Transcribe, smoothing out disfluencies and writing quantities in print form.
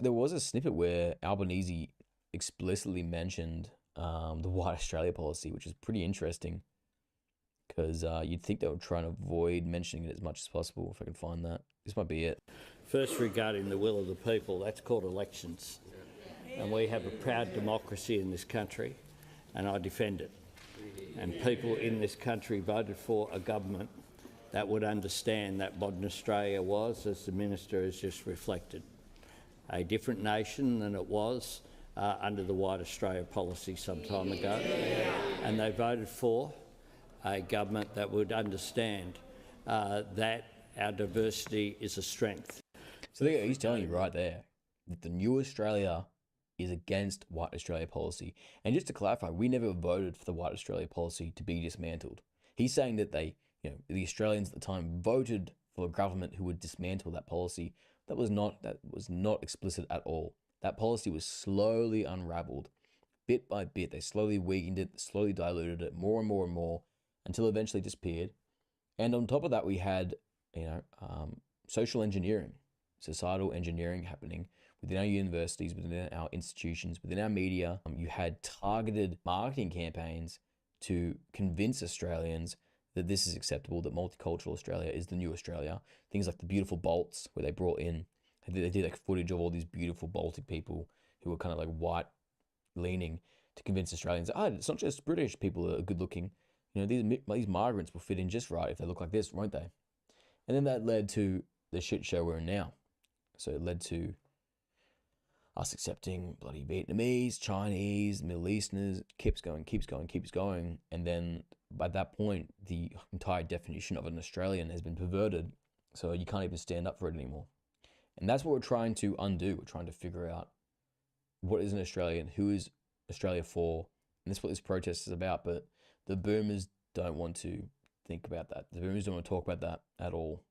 there was a snippet where Albanese explicitly mentioned the White Australia policy, which is pretty interesting because you'd think they would try and avoid mentioning it as much as possible. If I can find that, this might be it. First, regarding the will of the people, that's called elections. And we have a proud democracy in this country, and I defend it. And people in this country voted for a government that would understand that modern Australia was, as the Minister has just reflected, a different nation than it was under the White Australia policy some time ago. And they voted for a government that would understand that our diversity is a strength. So he's telling you right there that the new Australia is against White Australia policy. And just to clarify, we never voted for the White Australia policy to be dismantled. He's saying that the Australians at the time voted for a government who would dismantle that policy. That was not explicit at all. That policy was slowly unraveled, bit by bit. They slowly weakened it, slowly diluted it, more and more and more, until it eventually disappeared. And on top of that, we had social engineering, societal engineering happening within our universities, within our institutions, within our media. You had targeted marketing campaigns to convince Australians that this is acceptable, that multicultural Australia is the new Australia. Things like the beautiful Bolts, where they brought in, they did like footage of all these beautiful Baltic people who were kind of like white leaning to convince Australians, it's not just British people that are good looking. These migrants will fit in just right if they look like this, won't they? And then that led to the shit show we're in now. So it led to us accepting bloody Vietnamese, Chinese, Middle Easterners, keeps going. And then by that point, the entire definition of an Australian has been perverted. So you can't even stand up for it anymore. And that's what we're trying to undo. We're trying to figure out what is an Australian, who is Australia for, and that's what this protest is about. But the boomers don't want to think about that. The boomers don't want to talk about that at all.